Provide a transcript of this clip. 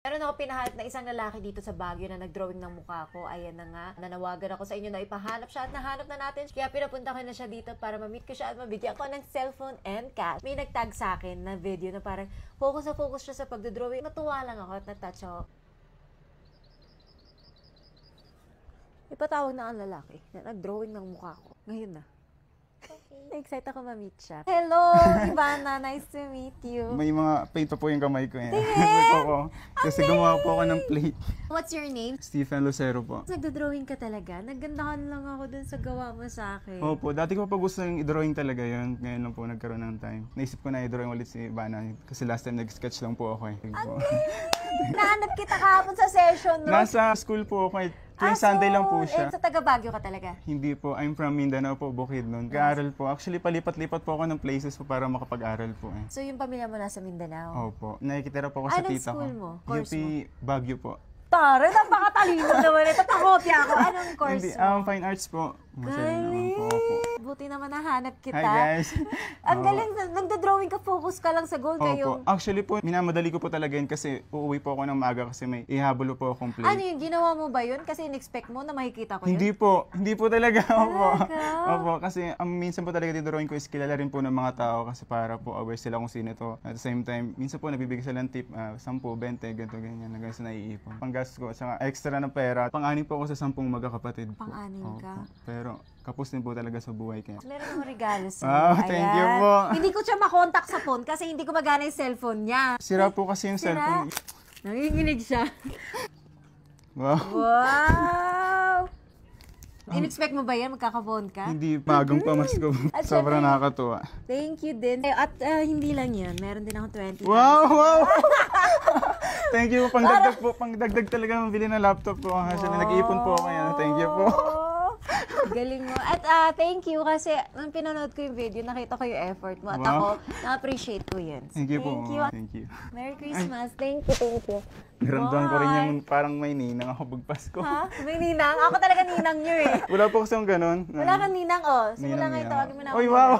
Meron ako pinahanap na isang lalaki dito sa Baguio na nag-drawing ng mukha ko. Ayan na nga, nanawagan ako sa inyo na ipahanap siya at nahanap na natin. Kaya pinapunta ko na siya dito para ma-meet ko siya at mabigyan ko ng cellphone and cash. May nagtag sa akin na video na parang focus na focus siya sa pagdodrawing. Natuwa lang ako at natouch ako. Ipatawag na ang lalaki na nag-drawing ng mukha ko. Ngayon na. Na-excite ako ma-meet siya. Hello, Ivana. Nice to meet you. May mga paint pa po yung kamay ko. Tingin! Kasi gumawa po ako ng plate. What's your name? Stephen Lucero po. Nagdodrawing ka talaga? Naggandahan lang ako dun sa gawa mo sa akin. Opo, dati ko pa gusto yung i-drawing talaga yun. Ngayon lang po nagkaroon ng time. Naisip ko na i-drawing ulit si Ivana. Kasi last time nag-sketch lang po ako. Nahanap kita kahapon sa session, no? Nasa school po ako. Tuwing Sunday lang po siya. Sa taga Baguio ka talaga? Hindi po. I'm from Mindanao po, Bukidnon. Nag-aaral po. Actually, palipat-lipat po ako ng places po para makapag-aral po. So, yung pamilya mo nasa Mindanao? Opo. Nakikitira po ako sa tita ko. Anong school mo? Course UP Baguio po. Tara, napakatalino naman ito. Pakopya ako. Anong course mo? Fine arts po. Galing! Po, opo. Buti naman nahanap kita. Hi guys! Ang galing, nagdo-drawing ka, focus ka lang sa goal kayo. Opo. Actually po, minamadali ko po talaga yun kasi uuwi po ako ng maaga kasi may ihabol po akong plate. Ano yun, ginawa mo ba yun? Kasi in-expect mo na makikita ko yun? Hindi po talaga. Opo. Talaga? Opo, kasi minsan po talaga drawing ko is kilala rin po ng mga tao kasi para po aware sila kung sino to. At the same time, minsan po nabibigay sila ng tip, 10, 20, ganito, ganyan, hanggang sa naiipon. Panggastos ko, saka extra na pera. Pang-anim po ako sa 10 magkakapatid po. Pang-anim ka? Pero kapos din po talaga sa buhay kaya. Meron akong regalo sa'yo. Wow, thank you po. Hindi ko siya makontak sa phone kasi hindi ko magana yung cellphone niya. Sira po kasi yung cellphone. Nanginginig siya. Wow. Wow! In-expect mo ba yan? Magkaka-phone ka? Hindi, magang pamasko. At Sobrang syempre, nakakatuwa. Thank you din. At hindi lang yun. Meron din akong 20. Wow! Thank you. Pangdagdag talaga mabili ng laptop ko. Kasi nag-iipon po ako yan. Thank you po. Galing mo. At thank you kasi nung pinanood ko yung video, nakita ko yung effort mo. At ako, na-appreciate ko yun. Thank you po. Thank you. Thank you. Merry Christmas. Thank you. Thank you. Naramdaman ko rin yung parang may ninang ako pagpasko. Ha? May ninang? Ako talaga ninang nyo eh. Wala po kasi yung ganun. Wala kang ninang, oh. Simula Ninang ngayon, niya. tawagin mo na ako. Uy, wow!